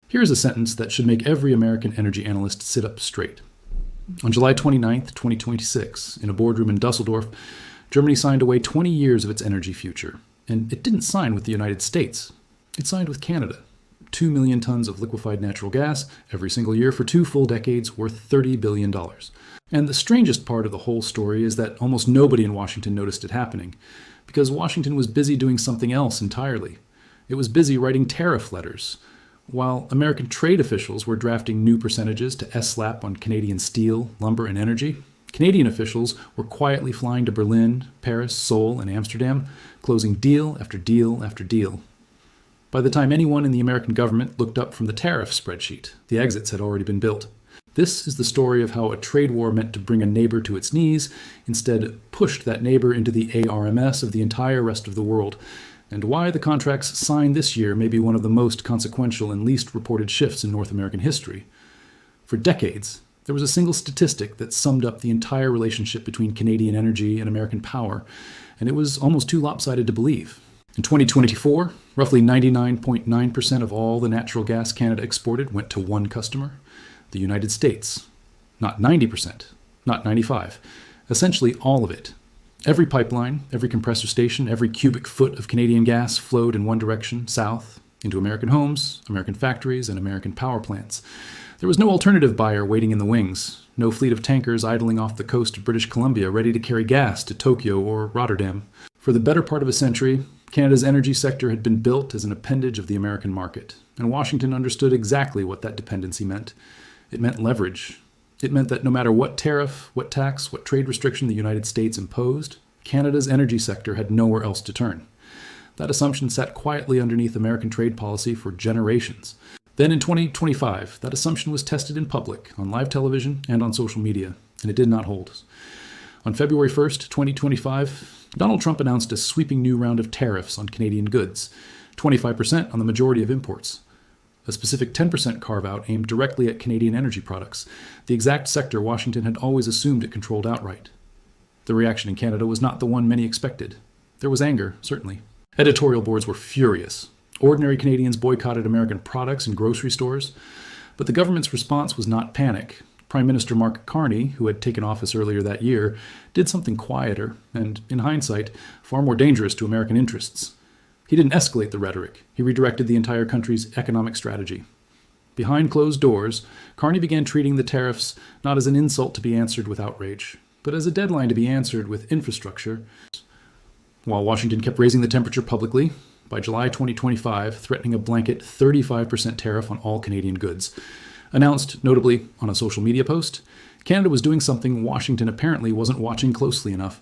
Here's a sentence that should make every American energy analyst sit up straight. On July 29, 2026, in a boardroom in Dusseldorf, Germany signed away 20 years of its energy future. And it didn't sign with the United States. It signed with Canada. 2 million tons of liquefied natural gas every single year for 2 full decades worth $30 billion. And the strangest part of the whole story is that almost nobody in Washington noticed it happening, because Washington was busy doing something else entirely. It was busy writing tariff letters. While American trade officials were drafting new percentages to SLAP on Canadian steel, lumber, and energy, Canadian officials were quietly flying to Berlin, Paris, Seoul, and Amsterdam, closing deal after deal after deal. By the time anyone in the American government looked up from the tariff spreadsheet, the exits had already been built. This is the story of how a trade war meant to bring a neighbor to its knees instead pushed that neighbor into the ARMS of the entire rest of the world, and why the contracts signed this year may be one of the most consequential and least reported shifts in North American history. For decades, there was a single statistic that summed up the entire relationship between Canadian energy and American power, and it was almost too lopsided to believe. In 2024, roughly 99.9% of all the natural gas Canada exported went to one customer, the United States. Not 90%, not 95%, essentially all of it. Every pipeline, every compressor station, every cubic foot of Canadian gas flowed in one direction, south, into American homes, American factories, and American power plants. There was no alternative buyer waiting in the wings, no fleet of tankers idling off the coast of British Columbia ready to carry gas to Tokyo or Rotterdam. For the better part of a century, Canada's energy sector had been built as an appendage of the American market, and Washington understood exactly what that dependency meant. It meant leverage. It meant that no matter what tariff, what tax, what trade restriction the United States imposed, Canada's energy sector had nowhere else to turn. That assumption sat quietly underneath American trade policy for generations. Then in 2025, that assumption was tested in public, on live television and on social media, and it did not hold. On February 1st, 2025, Donald Trump announced a sweeping new round of tariffs on Canadian goods, 25% on the majority of imports. A specific 10% carve-out aimed directly at Canadian energy products, the exact sector Washington had always assumed it controlled outright. The reaction in Canada was not the one many expected. There was anger, certainly. Editorial boards were furious. Ordinary Canadians boycotted American products in grocery stores. But the government's response was not panic. Prime Minister Mark Carney, who had taken office earlier that year, did something quieter and, in hindsight, far more dangerous to American interests. He didn't escalate the rhetoric. He redirected the entire country's economic strategy. Behind closed doors, Carney began treating the tariffs not as an insult to be answered with outrage, but as a deadline to be answered with infrastructure. While Washington kept raising the temperature publicly, by July 2025, threatening a blanket 35% tariff on all Canadian goods. Announced, notably, on a social media post, Canada was doing something Washington apparently wasn't watching closely enough.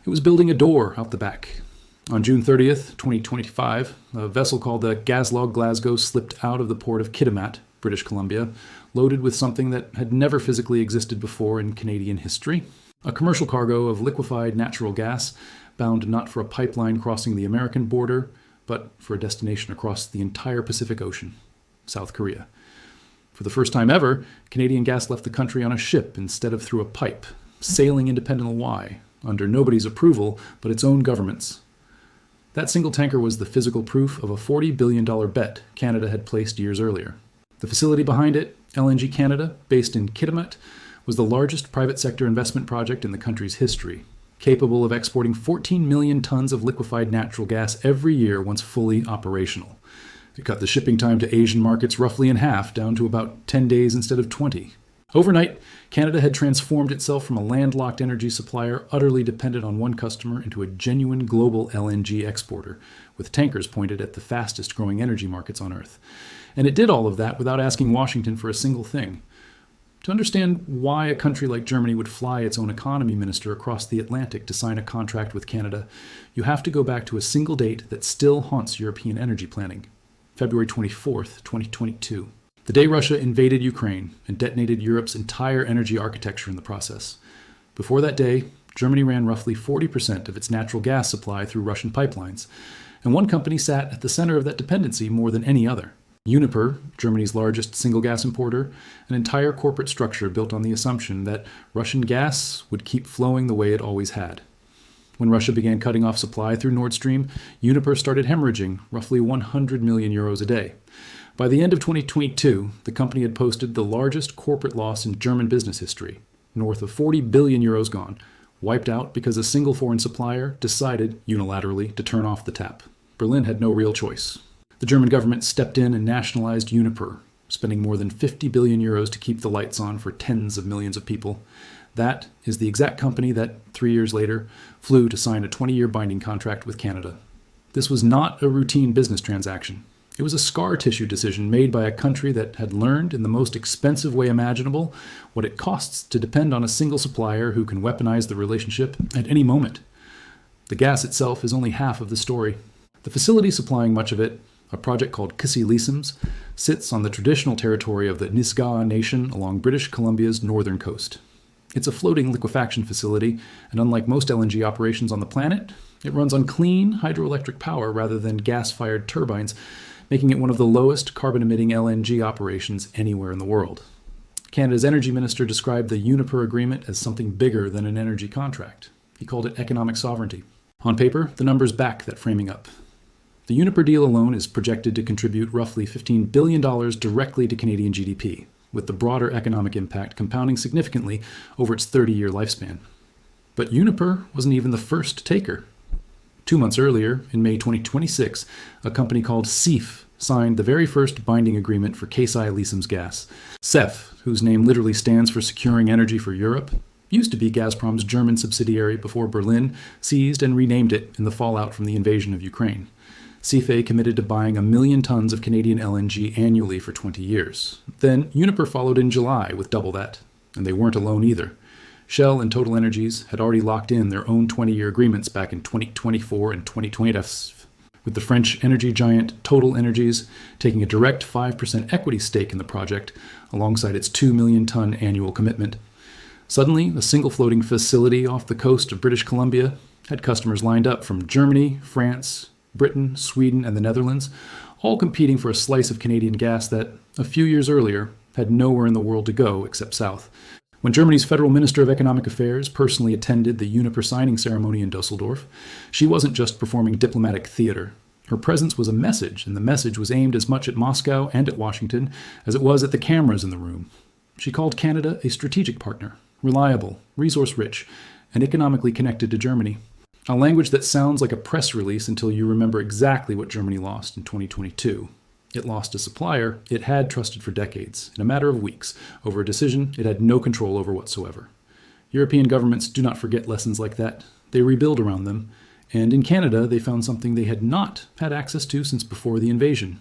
It was building a door out the back. On June 30th, 2025, a vessel called the Gaslog Glasgow slipped out of the port of Kitimat, British Columbia, loaded with something that had never physically existed before in Canadian history. A commercial cargo of liquefied natural gas, bound not for a pipeline crossing the American border, but for a destination across the entire Pacific Ocean, South Korea. For the first time ever, Canadian gas left the country on a ship instead of through a pipe, sailing into Pentinel Y, under nobody's approval but its own government's. That single tanker was the physical proof of a $40 billion bet Canada had placed years earlier. The facility behind it, LNG Canada, based in Kitimat, was the largest private sector investment project in the country's history, capable of exporting 14 million tons of liquefied natural gas every year once fully operational. It cut the shipping time to Asian markets roughly in half, down to about 10 days instead of 20. Overnight, Canada had transformed itself from a landlocked energy supplier utterly dependent on one customer into a genuine global LNG exporter, with tankers pointed at the fastest growing energy markets on Earth. And it did all of that without asking Washington for a single thing. To understand why a country like Germany would fly its own economy minister across the Atlantic to sign a contract with Canada, you have to go back to a single date that still haunts European energy planning, February 24th, 2022. The day Russia invaded Ukraine and detonated Europe's entire energy architecture in the process. Before that day, Germany ran roughly 40% of its natural gas supply through Russian pipelines, and one company sat at the center of that dependency more than any other. Uniper, Germany's largest single gas importer, an entire corporate structure built on the assumption that Russian gas would keep flowing the way it always had. When Russia began cutting off supply through Nord Stream, Uniper started hemorrhaging roughly 100 million euros a day. By the end of 2022, the company had posted the largest corporate loss in German business history, north of 40 billion euros gone, wiped out because a single foreign supplier decided unilaterally to turn off the tap. Berlin had no real choice. The German government stepped in and nationalized Uniper, spending more than 50 billion euros to keep the lights on for tens of millions of people. That is the exact company that, 3 years later, flew to sign a 20-year binding contract with Canada. This was not a routine business transaction. It was a scar tissue decision made by a country that had learned in the most expensive way imaginable what it costs to depend on a single supplier who can weaponize the relationship at any moment. The gas itself is only half of the story. The facility supplying much of it, a project called Kissy-Lisems, sits on the traditional territory of the Nisga'a Nation along British Columbia's northern coast. It's a floating liquefaction facility, and unlike most LNG operations on the planet, it runs on clean hydroelectric power rather than gas-fired turbines, making it one of the lowest carbon-emitting LNG operations anywhere in the world. Canada's energy minister described the Uniper agreement as something bigger than an energy contract. He called it economic sovereignty. On paper, the numbers back that framing up. The Uniper deal alone is projected to contribute roughly $15 billion directly to Canadian GDP, with the broader economic impact compounding significantly over its 30-year lifespan. But Uniper wasn't even the first taker. 2 months earlier, in May 2026, a company called SEFE signed the very first binding agreement for Kissy-Lisems gas. SEFE, whose name literally stands for Securing Energy for Europe, used to be Gazprom's German subsidiary before Berlin seized and renamed it in the fallout from the invasion of Ukraine. SEFE committed to buying 1 million tons of Canadian LNG annually for 20 years. Then Uniper followed in July with double that, and they weren't alone either. Shell and Total Energies had already locked in their own 20-year agreements back in 2024 and 2020, with the French energy giant Total Energies taking a direct 5% equity stake in the project alongside its 2 million ton annual commitment. Suddenly, a single floating facility off the coast of British Columbia had customers lined up from Germany, France, Britain, Sweden, and the Netherlands, all competing for a slice of Canadian gas that, a few years earlier, had nowhere in the world to go except south. When Germany's Federal Minister of Economic Affairs personally attended the Uniper signing ceremony in Dusseldorf, she wasn't just performing diplomatic theater. Her presence was a message, and the message was aimed as much at Moscow and at Washington as it was at the cameras in the room. She called Canada a strategic partner, reliable, resource-rich, and economically connected to Germany. A language that sounds like a press release until you remember exactly what Germany lost in 2022. It lost a supplier it had trusted for decades, in a matter of weeks, over a decision it had no control over whatsoever. European governments do not forget lessons like that. They rebuild around them, and in Canada they found something they had not had access to since before the invasion.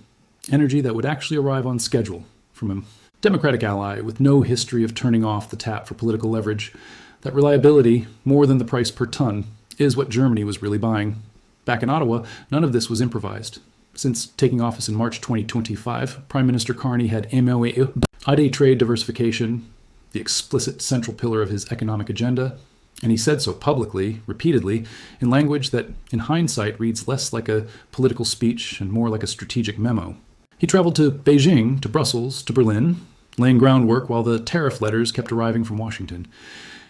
Energy that would actually arrive on schedule, from a democratic ally with no history of turning off the tap for political leverage. That reliability, more than the price per ton, is what Germany was really buying. Back in Ottawa, none of this was improvised. Since taking office in March 2025, Prime Minister Carney had aidé trade diversification, the explicit central pillar of his economic agenda, and he said so publicly, repeatedly, in language that, in hindsight, reads less like a political speech and more like a strategic memo. He traveled to Beijing, to Brussels, to Berlin, laying groundwork while the tariff letters kept arriving from Washington.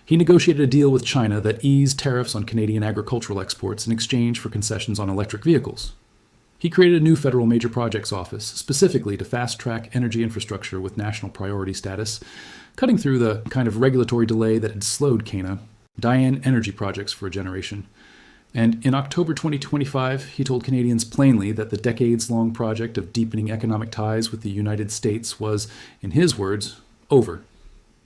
He negotiated a deal with China that eased tariffs on Canadian agricultural exports in exchange for concessions on electric vehicles. He created a new federal major projects office specifically to fast-track energy infrastructure with national priority status, cutting through the kind of regulatory delay that had slowed CANA, Diane Energy Projects for a generation. And in October 2025, he told Canadians plainly that the decades-long project of deepening economic ties with the United States was, in his words, over.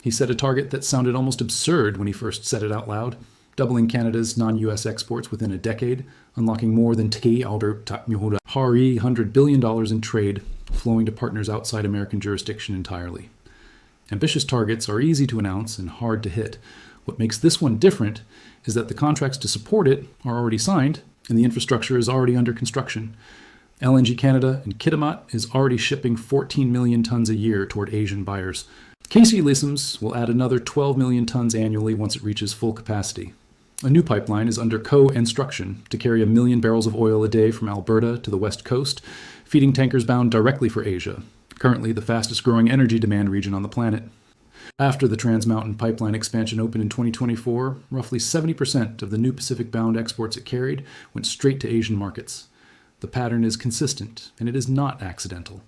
He set a target that sounded almost absurd when he first said it out loud, doubling Canada's non-U.S. exports within a decade, unlocking more than $100 billion in trade, flowing to partners outside American jurisdiction entirely. Ambitious targets are easy to announce and hard to hit. What makes this one different is that the contracts to support it are already signed, and the infrastructure is already under construction. LNG Canada in Kitimat is already shipping 14 million tons a year toward Asian buyers. Kissy-Lisems will add another 12 million tons annually once it reaches full capacity. A new pipeline is under co-construction to carry 1 million barrels of oil a day from Alberta to the west coast, feeding tankers bound directly for Asia, currently the fastest growing energy demand region on the planet. After the Trans Mountain pipeline expansion opened in 2024, roughly 70% of the new Pacific-bound exports it carried went straight to Asian markets. The pattern is consistent, and it is not accidental.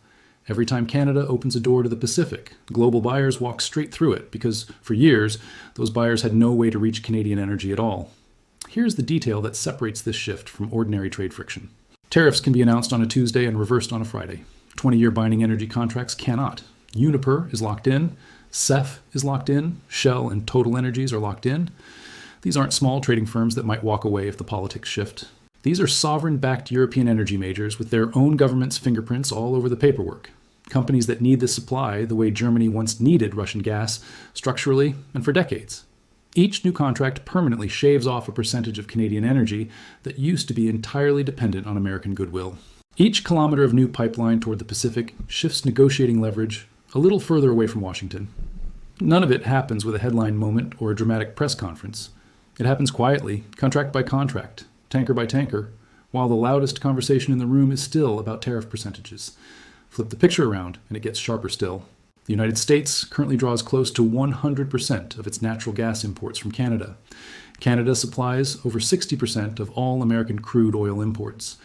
Every time Canada opens a door to the Pacific, global buyers walk straight through it because, for years, those buyers had no way to reach Canadian energy at all. Here's the detail that separates this shift from ordinary trade friction. Tariffs can be announced on a Tuesday and reversed on a Friday. 20-year binding energy contracts cannot. Uniper is locked in. SEFE is locked in. Shell and Total Energies are locked in. These aren't small trading firms that might walk away if the politics shift. These are sovereign-backed European energy majors with their own government's fingerprints all over the paperwork. Companies that need this supply the way Germany once needed Russian gas, structurally and for decades. Each new contract permanently shaves off a percentage of Canadian energy that used to be entirely dependent on American goodwill. Each kilometer of new pipeline toward the Pacific shifts negotiating leverage a little further away from Washington. None of it happens with a headline moment or a dramatic press conference. It happens quietly, contract by contract, tanker by tanker, while the loudest conversation in the room is still about tariff percentages. Flip the picture around, and it gets sharper still. The United States currently draws close to 100% of its natural gas imports from Canada. Canada supplies over 60% of all American crude oil imports.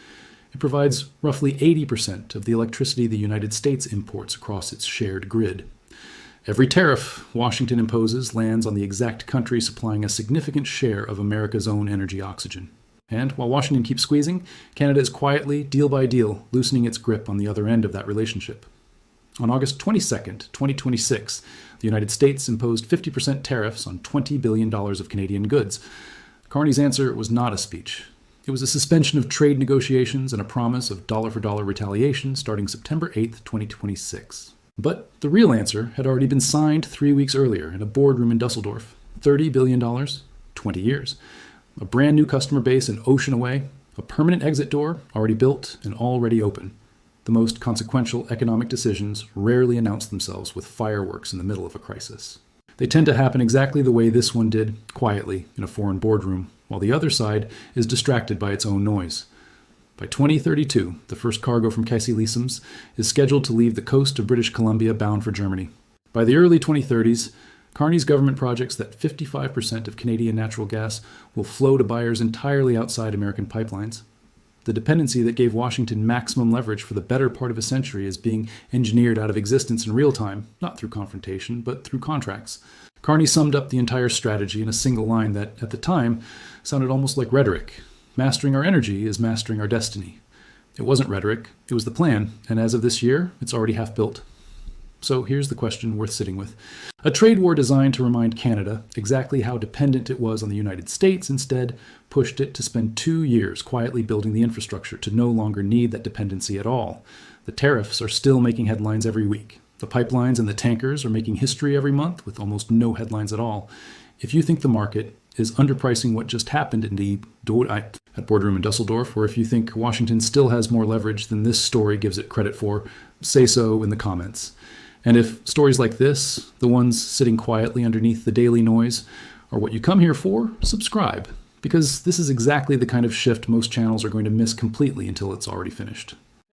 It provides roughly 80% of the electricity the United States imports across its shared grid. Every tariff Washington imposes lands on the exact country supplying a significant share of America's own energy oxygen. And while Washington keeps squeezing, Canada is quietly, deal by deal, loosening its grip on the other end of that relationship. On August 22nd, 2026, the United States imposed 50% tariffs on $20 billion of Canadian goods. Carney's answer was not a speech. It was a suspension of trade negotiations and a promise of dollar-for-dollar retaliation starting September 8th, 2026. But the real answer had already been signed 3 weeks earlier in a boardroom in Dusseldorf. $30 billion, 20 years. A brand new customer base an ocean away, a permanent exit door already built and already open. The most consequential economic decisions rarely announce themselves with fireworks in the middle of a crisis. They tend to happen exactly the way this one did, quietly, in a foreign boardroom, while the other side is distracted by its own noise. By 2032, the first cargo from Cassy-Leesoms is scheduled to leave the coast of British Columbia bound for Germany. By the early 2030s, Carney's government projects that 55% of Canadian natural gas will flow to buyers entirely outside American pipelines. The dependency that gave Washington maximum leverage for the better part of a century is being engineered out of existence in real time, not through confrontation, but through contracts. Carney summed up the entire strategy in a single line that, at the time, sounded almost like rhetoric. Mastering our energy is mastering our destiny. It wasn't rhetoric, it was the plan, and as of this year, it's already half built. So here's the question worth sitting with. A trade war designed to remind Canada exactly how dependent it was on the United States instead pushed it to spend 2 years quietly building the infrastructure to no longer need that dependency at all. The tariffs are still making headlines every week. The pipelines and the tankers are making history every month with almost no headlines at all. If you think the market is underpricing what just happened at Boardroom in Dusseldorf, or if you think Washington still has more leverage than this story gives it credit for, say so in the comments. And if stories like this, the ones sitting quietly underneath the daily noise, are what you come here for, subscribe, because this is exactly the kind of shift most channels are going to miss completely until it's already finished.